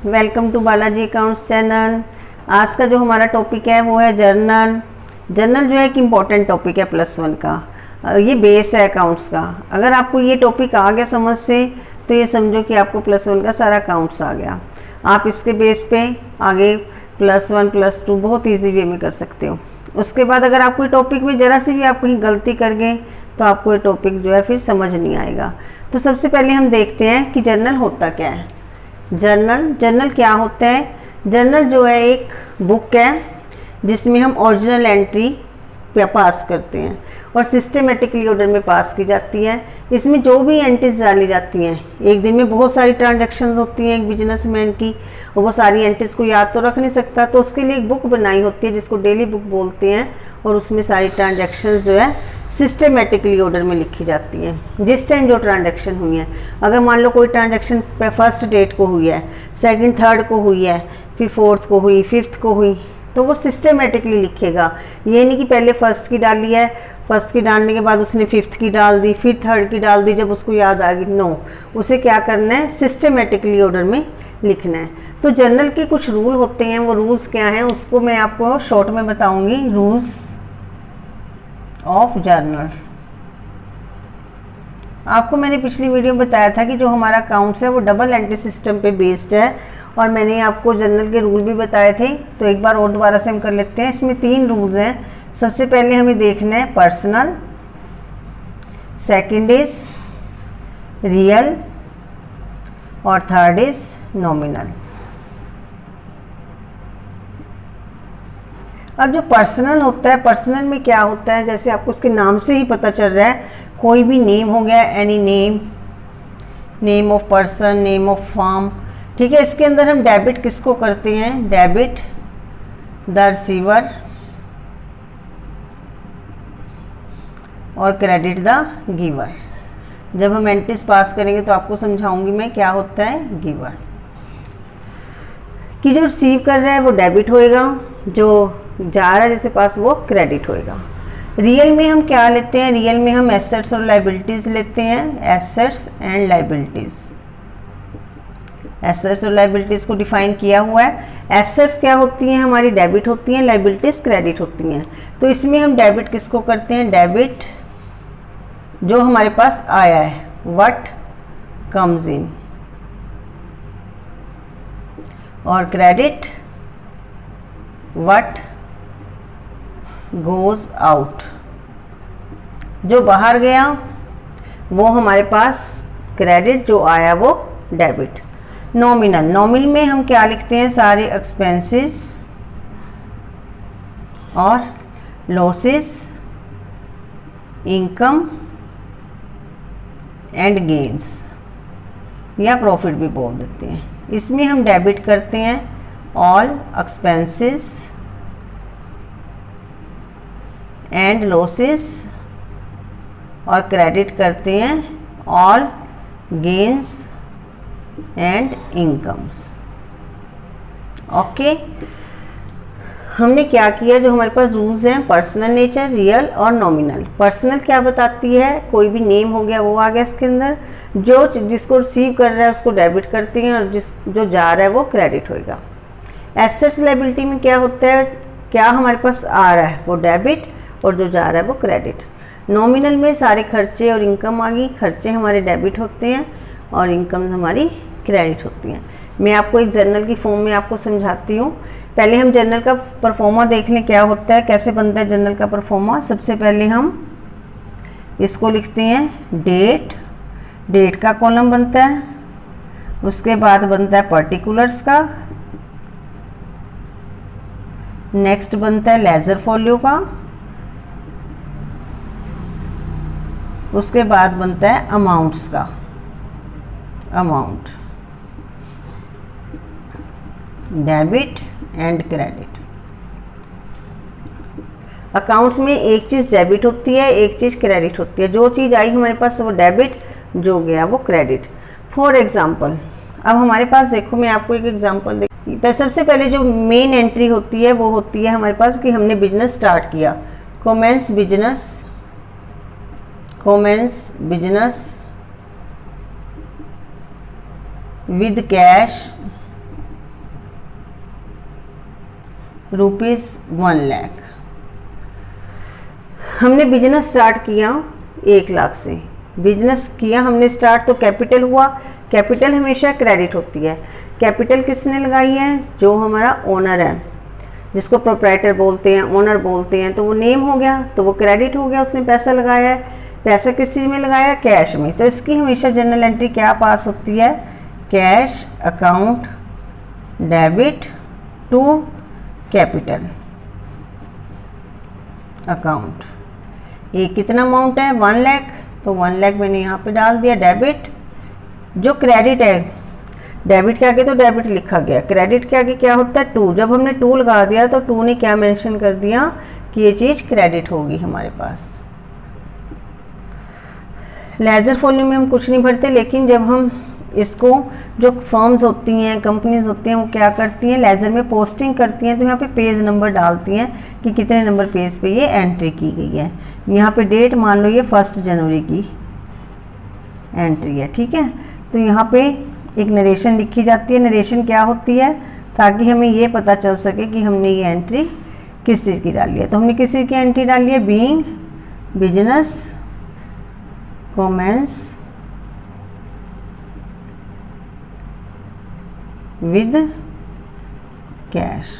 Welcome to Balaji accounts channel. आज का जो हमारा टॉपिक है वो है जर्नल। जर्नल जो है एक इम्पॉर्टेंट टॉपिक है +1 का। ये बेस है अकाउंट्स का। अगर आपको ये टॉपिक आ गया समझ से तो ये समझो कि आपको +1 का सारा अकाउंट्स आ गया। आप इसके बेस पे आगे +1 +2 बहुत ईजी वे में कर सकते हो। उसके बाद अगर आपको टॉपिक में ज़रा सी भी आप कहीं गलती कर गए तो आपको ये टॉपिक जो है फिर समझ नहीं आएगा। तो सबसे पहले हम देखते हैं कि जर्नल होता क्या है। जर्नल क्या होता है? जर्नल जो है एक बुक है जिसमें हम ओरिजिनल एंट्री पास करते हैं और सिस्टमेटिकली ऑर्डर में पास की जाती है। इसमें जो भी एंट्रीज डाली जाती हैं, एक दिन में बहुत सारी ट्रांजैक्शंस होती हैं एक बिजनेसमैन की, और वो सारी एंट्रीज को याद तो रख नहीं सकता, तो उसके लिए एक बुक बनाई होती है जिसको डेली बुक बोलते हैं, और उसमें सारी ट्रांजैक्शंस जो है सिस्टमेटिकली ऑर्डर में लिखी जाती है। जिस टाइम जो ट्रांजैक्शन हुई है, अगर मान लो कोई ट्रांजैक्शन 1 डेट को हुई है, 2, 3 को हुई है, फिर 4 को हुई, 5 को हुई, तो वो सिस्टमेटिकली लिखेगा। ये नहीं कि पहले 1 की डाली है, 1 की डालने के बाद उसने 5 की डाल दी, फिर 3 की डाल दी जब उसको याद आ गई। नो, उसे क्या करना है? सिस्टमेटिकली ऑर्डर में लिखना है। तो जर्नल के कुछ रूल होते हैं। वो रूल्स क्या हैं उसको मैं आपको शॉर्ट में बताऊंगी। Rules of journal. आपको मैंने पिछली वीडियो में बताया था कि जो हमारा अकाउंट्स है वो डबल एंट्री सिस्टम पे बेस्ड है, और मैंने आपको जर्नल के रूल भी बताए थे। तो एक बार और दोबारा से हम कर लेते हैं। इसमें 3 रूल्स हैं। सबसे पहले हमें देखना है पर्सनल, सेकंड इज रियल, और थर्ड इज नॉमिनल। अब जो पर्सनल होता है, पर्सनल में क्या होता है, जैसे आपको उसके नाम से ही पता चल रहा है, कोई भी नेम हो गया, any name, name of person, name of firm, ठीक है। इसके अंदर हम डेबिट किसको करते हैं? डेबिट द रिसीवर और क्रेडिट द गिवर। जब हम एंट्रीज पास करेंगे तो आपको समझाऊंगी मैं क्या होता है गिवर। कि जो रिसीव कर रहा है वो डेबिट होएगा, जो जा रहा है जैसे पास वो क्रेडिट होएगा। रियल में हम क्या लेते हैं? रियल में हम एसेट्स और लाइबिलिटीज़ लेते हैं। एसेट्स एंड लाइबिलिटीज़, एसेट्स और लाइबिलिटीज़ को डिफाइन किया हुआ है। एसेट्स क्या होती हैं? हमारी डेबिट होती हैं, लाइबिलिटीज़ क्रेडिट होती हैं। तो इसमें हम डेबिट किसको करते हैं? डेबिट जो हमारे पास आया है, व्हाट कम्स इन, और क्रेडिट व्हाट गोज आउट, जो बाहर गया वो हमारे पास क्रेडिट, जो आया वो डेबिट। नॉमिनल, नॉमिनल में हम क्या लिखते हैं? सारे एक्सपेंसेस और लॉसेस, इनकम एंड गेन्स, या प्रॉफिट भी बोल देते हैं। इसमें हम डेबिट करते हैं ऑल एक्सपेंसेस एंड लॉसेस, और क्रेडिट करते हैं all gains and incomes. Okay, हमने क्या किया? जो हमारे पास रूल्स हैं पर्सनल नेचर, रियल और नॉमिनल। पर्सनल क्या बताती है? कोई भी नेम हो गया वो आ गया इसके अंदर, जो जिसको रिसीव कर रहा है उसको डेबिट करते हैं, और जो जा रहा है वो क्रेडिट होएगा। एसेट्स लायबिलिटी में क्या होता है? क्या हमारे पास आ रहा है वो डेबिट, और जो जा रहा है वो क्रेडिट। नॉमिनल में सारे खर्चे और इनकम आ गई। खर्चे हमारे डेबिट होते हैं और इनकम्स हमारी क्रेडिट होती हैं। मैं आपको एक जर्नल की फॉर्म में आपको समझाती हूँ। पहले हम जर्नल का परफॉर्मा देख लें क्या होता है, कैसे बनता है जर्नल का परफॉर्मा। सबसे पहले हम इसको लिखते हैं डेट, डेट का कॉलम बनता है। उसके बाद बनता है पर्टिकुलर्स का, नेक्स्ट बनता है लेजर फॉलियो का, उसके बाद बनता है अमाउंट्स का, amount, debit and credit. Accounts में एक चीज़ डेबिट होती है, एक चीज़ क्रेडिट होती है। जो चीज़ आई हमारे पास वो डेबिट, जो गया वो क्रेडिट। फॉर एग्जांपल, अब हमारे पास देखो, मैं आपको एक एग्जांपल देख। सबसे पहले जो मेन एंट्री होती है वो होती है हमारे पास कि हमने बिजनेस स्टार्ट किया। Commence business, commence business with cash ₹1,00,000। हमने बिजनेस स्टार्ट किया 1,00,000 से, बिजनेस किया हमने स्टार्ट, तो कैपिटल हुआ। कैपिटल हमेशा क्रेडिट होती है। कैपिटल किसने लगाई है? जो हमारा ओनर है, जिसको प्रोप्राइटर बोलते हैं, ओनर बोलते हैं, तो वो नेम हो गया, तो वो क्रेडिट हो गया, उसने पैसा लगाया है। पैसा किस चीज़ में लगाया? कैश में। तो इसकी हमेशा जनरल एंट्री क्या पास होती है? Cash account debit to capital account. ये कितना अमाउंट है? 1,00,000, तो 1,00,000 मैंने यहाँ पे डाल दिया डेबिट। जो क्रेडिट है, डेबिट के आगे तो डेबिट लिखा गया, क्रेडिट के आगे क्या होता है? टू। जब हमने टू लगा दिया तो टू ने क्या मेंशन कर दिया कि ये चीज़ क्रेडिट होगी हमारे पास। लेजर फॉर्म में हम कुछ नहीं भरते, लेकिन जब हम इसको, जो फर्म्स होती हैं, कंपनीज होती हैं, वो क्या करती हैं, लेजर में पोस्टिंग करती हैं, तो यहाँ पे पेज नंबर डालती हैं कि कितने नंबर पेज पे ये एंट्री की गई है। यहाँ पे डेट मान लो ये 1 जनवरी की एंट्री है, ठीक है। तो यहाँ पे एक नरेशन लिखी जाती है। नरेशन क्या होती है? ताकि हमें ये पता चल सके कि हमने ये एंट्री किस चीज़ की डाली है। तो हमने किस चीज़ की एंट्री डाली है? Being business commence with cash.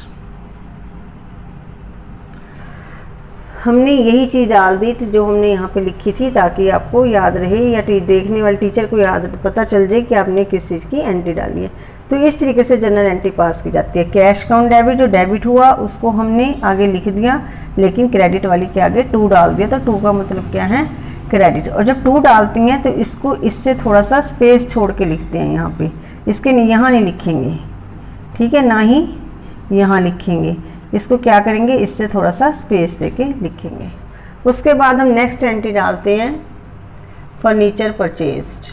हमने यही चीज़ डाल दी जो हमने यहाँ पे लिखी थी, ताकि आपको याद रहे या देखने वाले टीचर को याद पता चल जाए कि आपने किस चीज़ की एंट्री डाली है। तो इस तरीके से जनरल एंट्री पास की जाती है। कैश अकाउंट डेबिट, जो डेबिट हुआ उसको हमने आगे लिख दिया, लेकिन क्रेडिट वाली के आगे टू डाल दिया, तो टू का मतलब क्या है? क्रेडिट। और जब टू डालती हैं तो इसको इससे थोड़ा सा स्पेस छोड़ के लिखते हैं यहाँ पे, इसके यहाँ नहीं लिखेंगे, ठीक है, ना ही यहाँ लिखेंगे। इसको क्या करेंगे? इससे थोड़ा सा स्पेस देके लिखेंगे। उसके बाद हम नेक्स्ट एंट्री डालते हैं furniture purchased.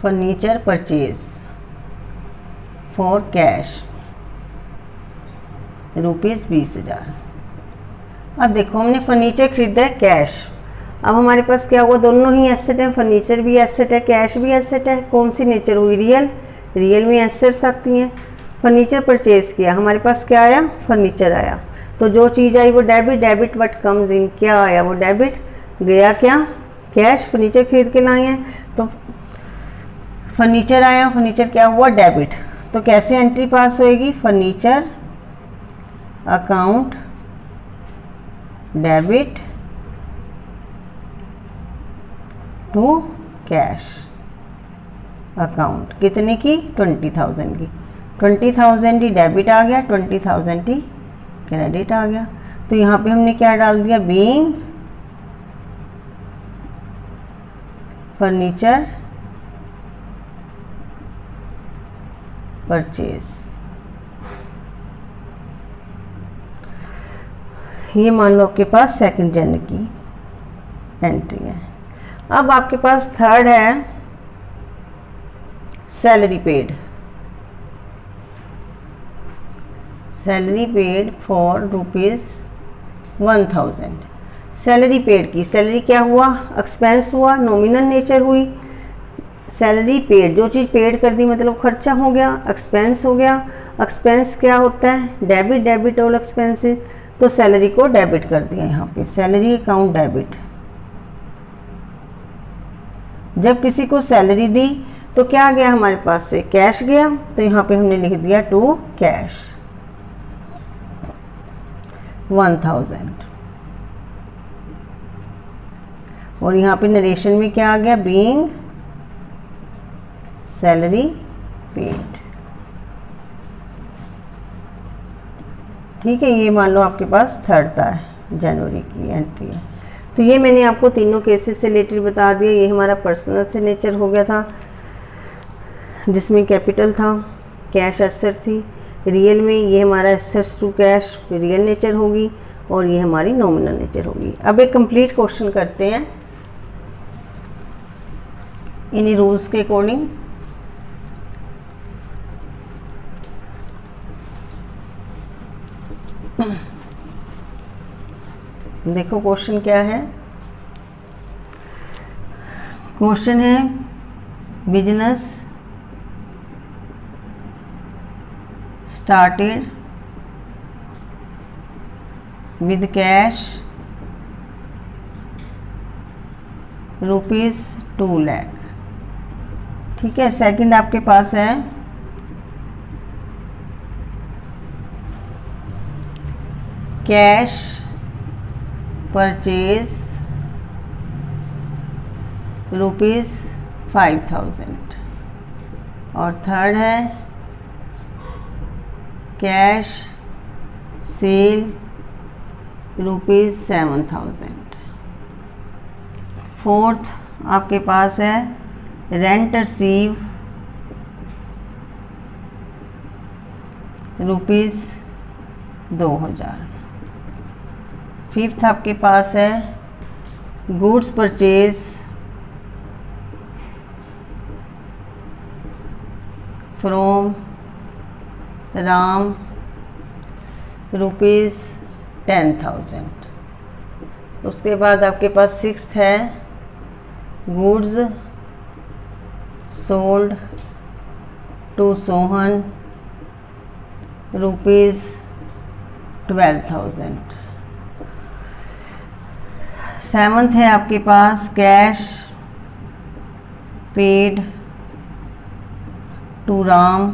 Furniture purchase for cash ₹20,000। अब देखो हमने फर्नीचर खरीदा है कैश। अब हमारे पास क्या हुआ? दोनों ही एसेट है, फर्नीचर भी एसेट है, कैश भी एसेट है। कौन सी नेचर हुई? रियल। रियल में एसेट्स आती हैं। फर्नीचर परचेज किया, हमारे पास क्या आया? फर्नीचर आया। तो जो चीज़ आई वो debit. Debit what comes in, क्या आया? वो डेबिट। गया क्या? कैश। फर्नीचर खरीद के लाए हैं तो फर्नीचर आया, फर्नीचर क्या हुआ? डेबिट। तो कैसे एंट्री पास होएगी? Furniture account debit to cash account. कितने की? 20,000 की। 20,000 ही डेबिट आ गया, 20,000 ही क्रेडिट आ गया। तो यहाँ पे हमने क्या डाल दिया? Being furniture purchase. ये मान लो आपके पास 2 जनवरी की एंट्री है। अब आपके पास थर्ड है salary paid. Salary paid for ₹1,000। Salary paid की, सैलरी क्या हुआ? एक्सपेंस हुआ, नॉमिनल नेचर हुई। सैलरी पेड, जो चीज़ पेड कर दी मतलब खर्चा हो गया, एक्सपेंस हो गया। एक्सपेंस क्या होता है? डेबिट। Debit all expenses. तो सैलरी को डेबिट कर दिया यहाँ पे, सैलरी अकाउंट डेबिट। जब किसी को सैलरी दी तो क्या गया हमारे पास से? कैश गया। तो यहाँ पे हमने लिख दिया टू कैश 1,000। और यहाँ पे नरेशन में क्या आ गया? Being salary paid. ठीक है, ये मान लो आपके पास थर्ड था जनवरी की एंट्री है। तो ये मैंने आपको तीनों केसेस से रिलेटेड बता दिया। ये हमारा पर्सनल से नेचर हो गया था, जिसमें कैपिटल था, कैश एसेट थी। रियल में ये हमारा assets to cash real nature होगी, और ये हमारी नॉमिनल नेचर होगी। अब एक कंप्लीट क्वेश्चन करते हैं इन्हीं रूल्स के अकॉर्डिंग। देखो क्वेश्चन क्या है। क्वेश्चन है business started with cash ₹2 lakh. ठीक है। सेकंड आपके पास है कैश परचेज ₹5,000। और थर्ड है कैश सेल ₹7,000। फोर्थ आपके पास है रेंट रिसीव ₹2,000। फिफ्थ आपके पास है गुड्स परचेज फ्रॉम राम ₹10,000। उसके बाद आपके पास सिक्स्थ है goods sold to Sohan ₹12,000। Seventh है आपके पास cash paid to Ram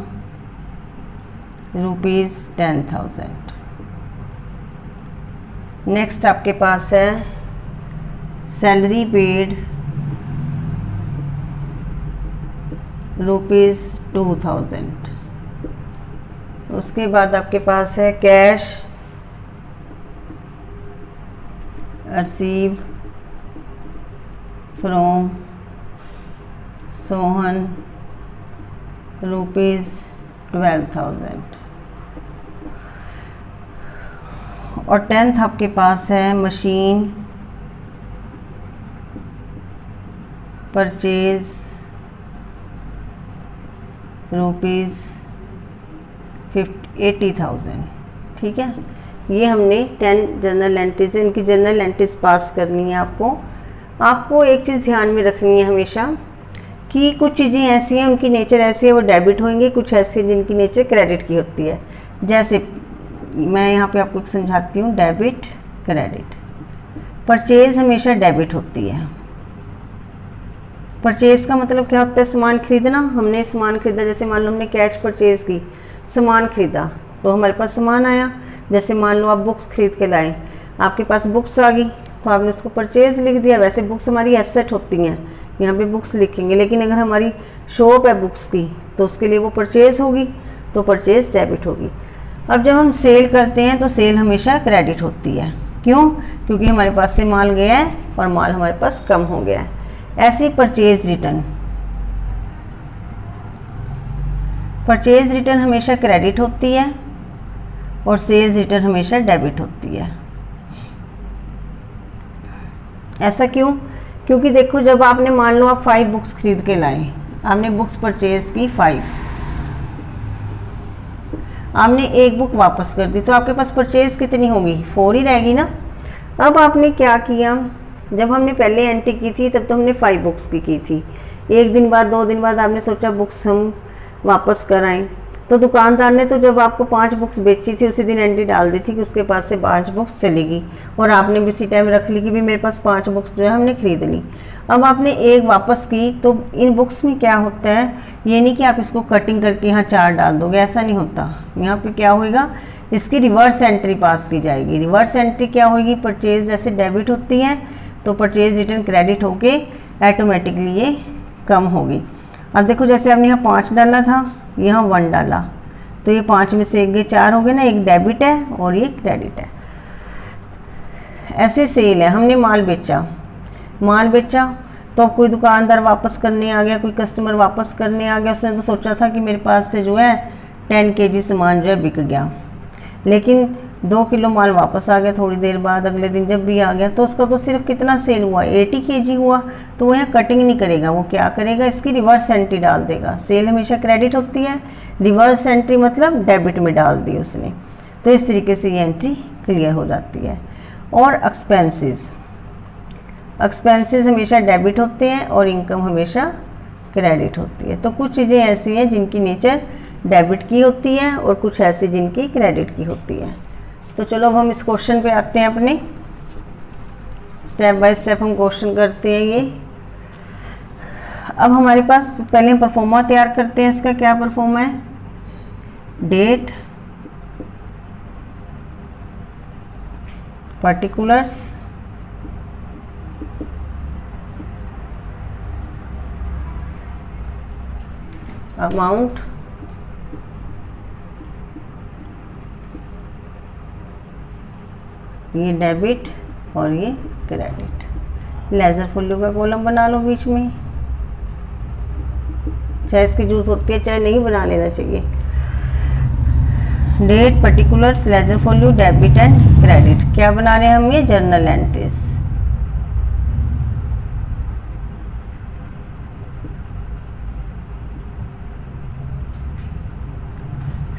₹10,000। Next आपके पास है सैलरी पेड ₹2,000। उसके बाद आपके पास है कैश रिसीव फ्रॉम सोहन ₹12,000। और टेंथ आपके पास है मशीन परचेज ₹80,000। ठीक है। ये हमने 10 जर्नल एंट्रीज है। इनकी जर्नल एंट्रीज पास करनी है आपको एक चीज़ ध्यान में रखनी है हमेशा कि कुछ चीज़ें ऐसी हैं उनकी नेचर ऐसी है वो डेबिट होंगी, कुछ ऐसी जिनकी नेचर क्रेडिट की होती है। जैसे मैं यहाँ पे आपको समझाती हूँ डेबिट क्रेडिट। परचेज हमेशा डेबिट होती है। परचेज का मतलब क्या होता है? सामान खरीदना। हमने सामान खरीदा, जैसे मान लो हमने कैश परचेज की, सामान खरीदा तो हमारे पास सामान आया। जैसे मान लो आप बुक्स खरीद के लाए, आपके पास बुक्स आ गई तो आपने उसको परचेज लिख दिया। वैसे बुक्स हमारी एसेट होती हैं, यहाँ पे बुक्स लिखेंगे, लेकिन अगर हमारी शॉप है बुक्स की तो उसके लिए वो परचेज होगी, तो परचेज डेबिट होगी। अब जब हम सेल करते हैं तो सेल हमेशा क्रेडिट होती है। क्यों? क्योंकि हमारे पास से माल गया है और माल हमारे पास कम हो गया है। ऐसी परचेज रिटर्न हमेशा क्रेडिट होती है और सेल्स रिटर्न हमेशा डेबिट होती है। ऐसा क्यों? क्योंकि देखो जब आपने मान लो आप 5 बुक्स खरीद के लाए, आपने बुक्स परचेज की 5, आपने एक बुक वापस कर दी तो आपके पास परचेज कितनी होगी? 4 ही रहेगी ना। अब आपने क्या किया, जब हमने पहले एंट्री की थी तब तो हमने 5 बुक्स की थी। एक दिन बाद 2 दिन बाद आपने सोचा बुक्स हम वापस कराएं, तो दुकानदार ने तो जब आपको 5 बुक्स बेची थी उसी दिन एंट्री डाल दी थी कि उसके पास से 5 बुक्स चलेगी, और आपने भी उसी टाइम रख ली कि भी मेरे पास 5 बुक्स जो है हमने खरीद ली। अब आपने एक वापस की तो इन बुक्स में क्या होता है, ये नहीं कि आप इसको कटिंग करके यहाँ 4 डाल दोगे, ऐसा नहीं होता। यहाँ पे क्या होएगा, इसकी रिवर्स एंट्री पास की जाएगी। रिवर्स एंट्री क्या होगी, परचेज जैसे डेबिट होती है तो परचेज रिटर्न क्रेडिट होके ऑटोमेटिकली ये कम होगी। अब देखो जैसे आपने यहाँ 5 डाला था, यहाँ 1 डाला, तो ये 5 में से 1 गए 4 हो गए ना, एक डेबिट है और ये क्रेडिट है। ऐसे सेल है, हमने माल बेचा तो कोई दुकानदार वापस करने आ गया, कोई कस्टमर वापस करने आ गया, उसने तो सोचा था कि मेरे पास से जो है 10 kg सामान जो है बिक गया, लेकिन 2 किलो माल वापस आ गया थोड़ी देर बाद, अगले दिन जब भी आ गया तो उसका तो सिर्फ कितना सेल हुआ, 80 kg हुआ। तो वो यहाँ कटिंग नहीं करेगा, वो क्या करेगा, इसकी रिवर्स एंट्री डाल देगा। सेल हमेशा क्रेडिट होती है, रिवर्स एंट्री मतलब डेबिट में डाल दी उसने, तो इस तरीके से ये एंट्री क्लियर हो जाती है। और एक्सपेंसेस हमेशा डेबिट होते हैं और इनकम हमेशा क्रेडिट होती है। तो कुछ चीज़ें ऐसी हैं जिनकी नेचर डेबिट की होती है और कुछ ऐसी जिनकी क्रेडिट की होती है। तो चलो अब हम इस क्वेश्चन पे आते हैं, अपने स्टेप बाय स्टेप हम क्वेश्चन करते हैं ये। अब हमारे पास पहले हम परफॉर्मा तैयार करते हैं। इसका क्या परफॉर्मा है? डेट, पर्टिकुलर्स, अमाउंट, ये डेबिट और ये क्रेडिट। लेजर फॉलो का कॉलम बना लो बीच में, चाहे इसकी जरूरत होती है चाहे नहीं, बना लेना चाहिए। Date, particulars, ledger folio, debit and credit. क्या बना रहे हैं हम? ये जर्नल एंट्रीज।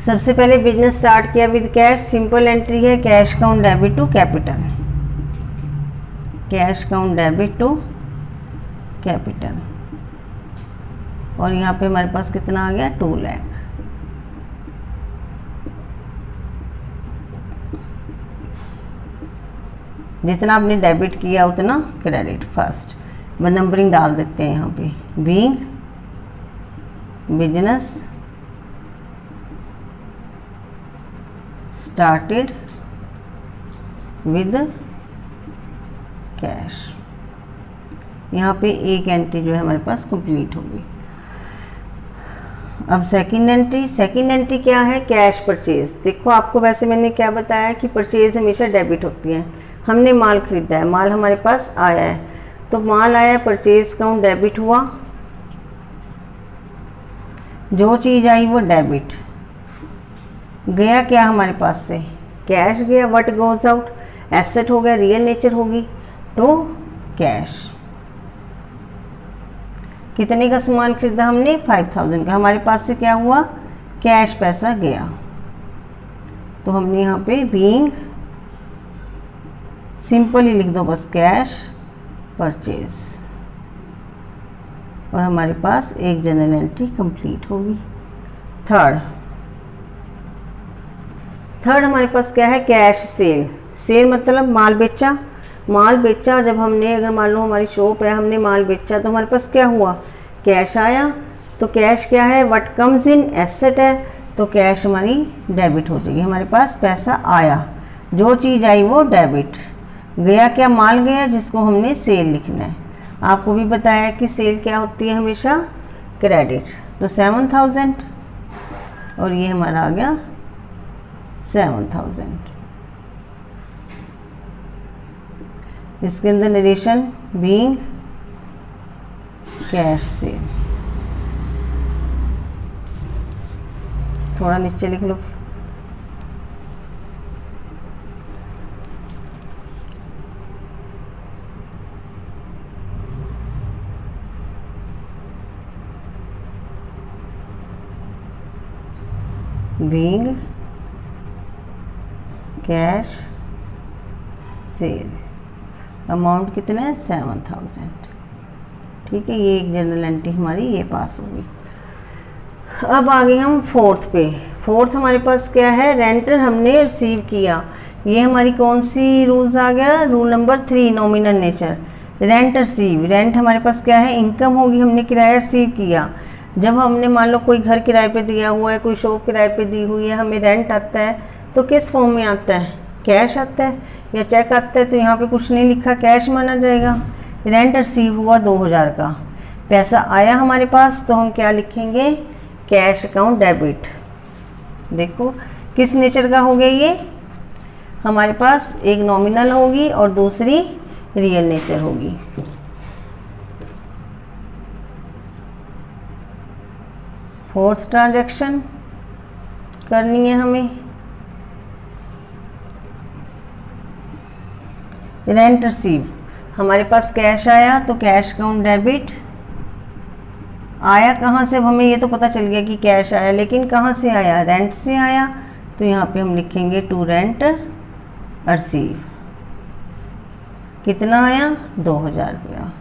सबसे पहले बिजनेस स्टार्ट किया विद कैश, सिंपल एंट्री है, cash account debit to capital, cash account debit to capital. और यहाँ पे हमारे पास कितना आ गया? 2 लाख। जितना आपने डेबिट किया उतना क्रेडिट। फर्स्ट नंबरिंग डाल देते हैं यहाँ पे। Being business started with cash. यहाँ पे एक एंट्री जो है हमारे पास कंप्लीट होगी। अब सेकंड एंट्री, सेकंड एंट्री क्या है? Cash purchase. देखो आपको वैसे मैंने क्या बताया कि परचेज हमेशा डेबिट होती है। हमने माल खरीदा है, माल हमारे पास आया है, तो माल आया, परचेज काउंट डेबिट हुआ, जो चीज़ आई वो डेबिट। गया क्या हमारे पास से? कैश गया। What goes out? एसेट हो गया, रियल नेचर होगी, तो कैश। कितने का सामान खरीदा हमने? 5000 का। हमारे पास से क्या हुआ? कैश पैसा गया। तो हमने यहाँ पे बीइंग सिंपल ही लिख दो बस, कैश परचेज, और हमारे पास एक जनरल एंट्री कंप्लीट होगी। थर्ड हमारे पास क्या है? Cash cell. सेल मतलब माल बेचा। माल बेचा जब हमने, अगर मान लो हमारी शॉप है, हमने माल बेचा तो हमारे पास क्या हुआ? कैश आया। तो कैश क्या है? व्हाट कम्स इन, एसेट है, तो कैश हमारी डेबिट हो जाएगी। हमारे पास पैसा आया, जो चीज़ आई वो डेबिट। गया क्या? माल गया, जिसको हमने सेल लिखना है। आपको भी बताया कि सेल क्या होती है? हमेशा क्रेडिट। तो 7000 और ये हमारा आ गया 7000। इसके अंदर नरेशन बीइंग कैश सेल, थोड़ा नीचे लिख लो। बीइंग कैश सेल, अमाउंट कितना है? 7000। ठीक है, ये एक जनरल एंट्री हमारी ये पास होगी। अब आगे हम फोर्थ पे। फोर्थ हमारे पास क्या है? रेंटर हमने रिसीव किया। ये हमारी कौन सी रूल्स आ गया? Rule number 3, nominal nature. Rent receive, rent हमारे पास क्या है? इनकम होगी। हमने किराया रिसीव किया। जब हमने मान लो कोई घर किराए पे दिया हुआ है, कोई शॉप किराए पे दी हुई है, हमें रेंट आता है, तो किस फॉर्म में आता है? कैश आता है या चेक आता है? तो यहाँ पे कुछ नहीं लिखा, कैश माना जाएगा। रेंट रिसीव हुआ 2000 का, पैसा आया हमारे पास, तो हम क्या लिखेंगे? Cash account debit. देखो किस नेचर का हो गया ये? हमारे पास एक नॉमिनल होगी और दूसरी रियल नेचर होगी। फोर्थ ट्रांजैक्शन करनी है हमें। रेंट रिसीव, हमारे पास कैश आया तो कैश अकाउंट डेबिट। आया कहाँ से? अब हमें ये तो पता चल गया कि कैश आया, लेकिन कहाँ से आया? रेंट से आया, तो यहाँ पे हम लिखेंगे टू रेंट रिसीव। कितना आया? 2000 रुपया।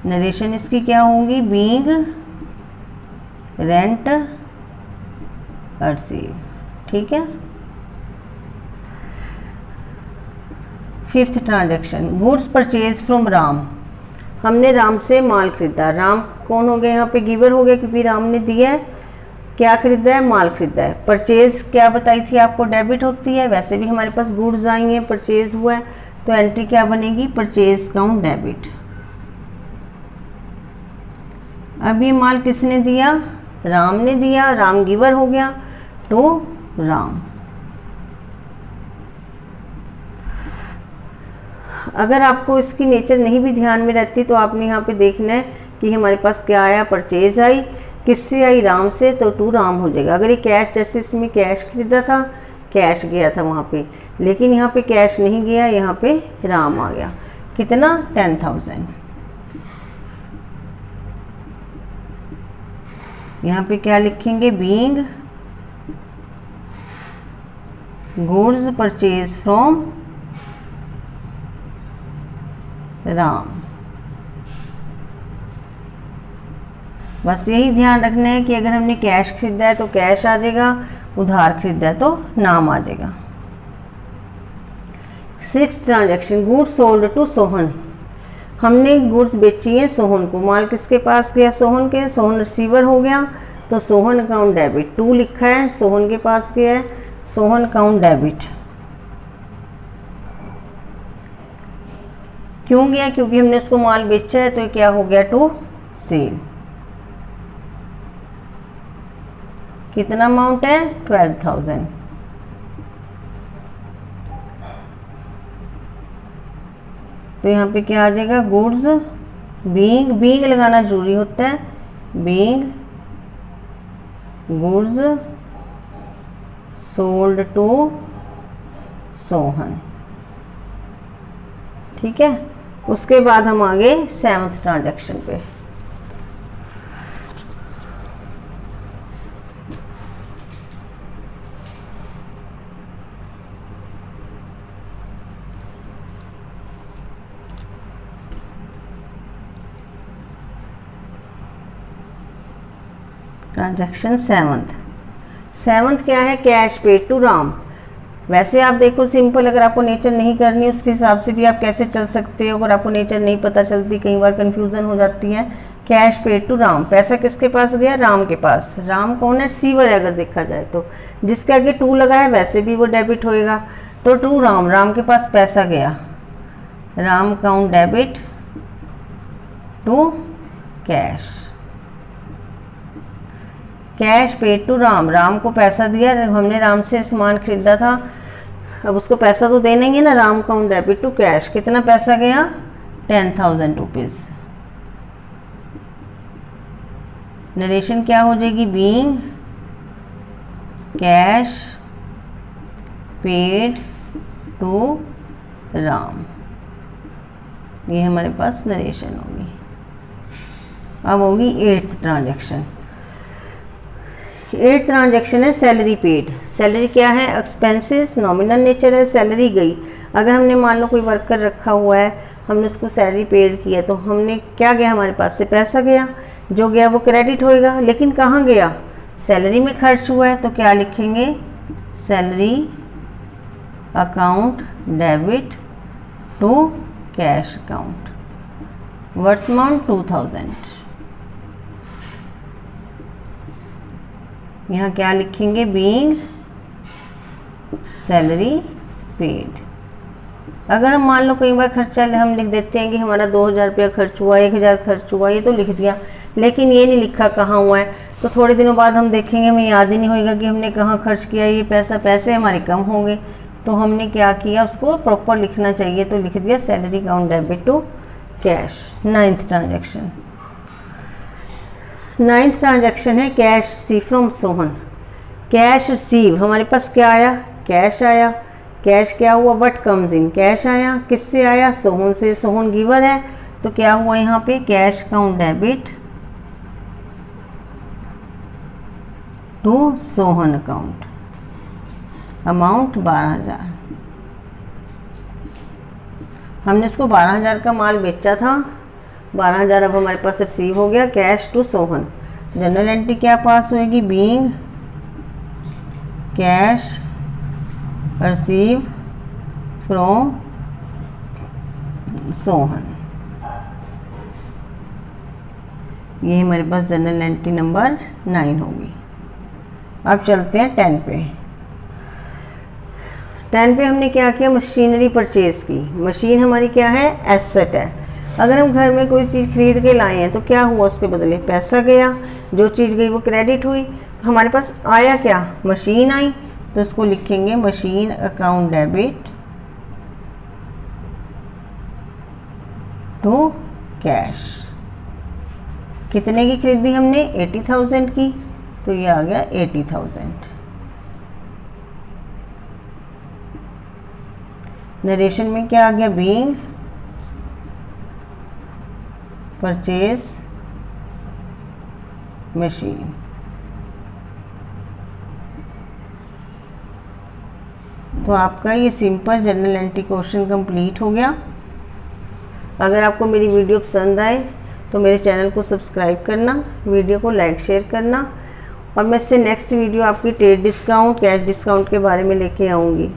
नरेशन इसकी क्या होगी? बीइंग रेंट रिसीव, ठीक है। Fifth transaction, goods purchase from Ram. हमने राम से माल खरीदा। राम कौन हो गया यहाँ पे? गिवर हो गया, क्योंकि राम ने दिया है। क्या खरीदा है? माल खरीदा है। परचेज क्या बताई थी आपको? डेबिट होती है। वैसे भी हमारे पास गुड्स आई हैं, परचेज हुआ है, तो एंट्री क्या बनेगी? Purchase count debit. अब ये माल किसने दिया? राम ने दिया। राम गिवर हो गया, तो राम। अगर आपको इसकी नेचर नहीं भी ध्यान में रहती तो आपने यहाँ पे देखना है कि हमारे पास क्या आया? परचेज आई। किससे आई? राम से, तो टू राम हो जाएगा। अगर ये कैश, जैसे इसमें कैश खरीदा था, कैश गया था वहाँ पे, लेकिन यहाँ पे कैश नहीं गया, यहाँ पे राम आ गया। कितना? 10,000। यहाँ पे क्या लिखेंगे? Being goods purchase from Ram. बस यही ध्यान रखना है कि अगर हमने कैश खरीदा है तो कैश आ जाएगा, उधार खरीदा है तो नाम आ जाएगा। Sixth transaction, goods sold to Sohan. हमने गुड्स बेची है सोहन को। माल किसके पास गया? सोहन के। सोहन रिसीवर हो गया, तो सोहन अकाउंट डेबिट। टू लिखा है, सोहन के पास गया है, सोहन अकाउंट डेबिट। क्यों गया? क्योंकि हमने उसको माल बेचा है, तो क्या हो गया? To cell. कितना अमाउंट है? 12,000। तो यहाँ पे क्या आ जाएगा? गुड्स बीइंग, बीइंग लगाना जरूरी होता है, being goods sold to Sohan, ठीक है। उसके बाद हम आगे सेवंथ ट्रांजैक्शन पे। ट्रांजैक्शन सेवंथ क्या है? Cash paid to Ram. वैसे आप देखो सिंपल, अगर आपको नेचर नहीं करनी उसके हिसाब से भी आप कैसे चल सकते हो। अगर आपको नेचर नहीं पता चलती, कई बार कन्फ्यूज़न हो जाती है। कैश पेड टू राम, पैसा किसके पास गया? राम के पास। राम कौन है? रिसीवर है अगर देखा जाए तो। जिसके आगे टू लगा है वैसे भी वो डेबिट होएगा, तो टू राम, राम के पास पैसा गया, Ram account debit to cash. Cash paid to Ram, Ram को पैसा दिया, हमने राम से सामान खरीदा था, अब उसको पैसा तो देना ही है ना। Ram account debit to cash. कितना पैसा गया? 10,000 रुपीज़। नरेशन क्या हो जाएगी? Being cash paid to Ram. ये हमारे पास नरेशन होगी। अब होगी एट्थ ट्रांजैक्शन। एट्थ ट्रांजैक्शन है सैलरी पेड। सैलरी क्या है? एक्सपेंसेस, नॉमिनल नेचर है, सैलरी गई। अगर हमने मान लो कोई वर्कर रखा हुआ है, हमने उसको सैलरी पेड किया, तो हमने क्या गया? हमारे पास से पैसा गया, जो गया वो क्रेडिट होएगा। लेकिन कहाँ गया? सैलरी में खर्च हुआ है, तो क्या लिखेंगे? Salary account debit to cash account. What's amount? 2,000। यहाँ क्या लिखेंगे? Being salary paid. अगर हम मान लो कई बार खर्चा हम लिख देते हैं कि हमारा 2,000 रुपया खर्च हुआ, 1,000 खर्च हुआ, ये तो लिख दिया, लेकिन ये नहीं लिखा कहाँ हुआ है। तो थोड़े दिनों बाद हम देखेंगे, हमें याद ही नहीं होएगा कि हमने कहाँ खर्च किया ये पैसा। पैसे हमारे कम होंगे, तो हमने क्या किया? उसको प्रॉपर लिखना चाहिए, तो लिख दिया salary account debit to cash. Ninth transaction. Ninth transaction है cash receive from Sohan. Cash receive, हमारे पास क्या आया? कैश आया। कैश क्या हुआ? व्हाट कम्स इन, कैश आया। किससे आया? सोहन से। सोहन गिवर है, तो क्या हुआ यहाँ पे? Cash account debit to Sohan account. Amount 12,000। हमने इसको 12,000 का माल बेचा था, 12,000 अब हमारे पास रिसीव हो गया। Cash to Sohan. Journal entry क्या पास होएगी, being cash receive from Sohan. ये हमारे पास जनरल एंट्री नंबर 9 होगी। अब चलते हैं 10 पे। 10 पे हमने क्या किया, मशीनरी परचेज की। मशीन हमारी क्या है, एसेट है। अगर हम घर में कोई चीज़ खरीद के लाए हैं तो क्या हुआ, उसके बदले पैसा गया, जो चीज़ गई वो क्रेडिट हुई, तो हमारे पास आया क्या, मशीन आई। तो इसको लिखेंगे machine account debit to cash. कितने की खरीदी हमने, 80,000 की, तो ये आ गया 80,000। नरेशन में क्या आ गया, बीइंग परचेज मशीन। तो आपका ये simple general entry question complete हो गया। अगर आपको मेरी वीडियो पसंद आए तो मेरे चैनल को सब्सक्राइब करना, वीडियो को लाइक शेयर करना, और मैं इससे नेक्स्ट वीडियो आपकी ट्रेड डिस्काउंट, कैश डिस्काउंट के बारे में लेके आऊँगी।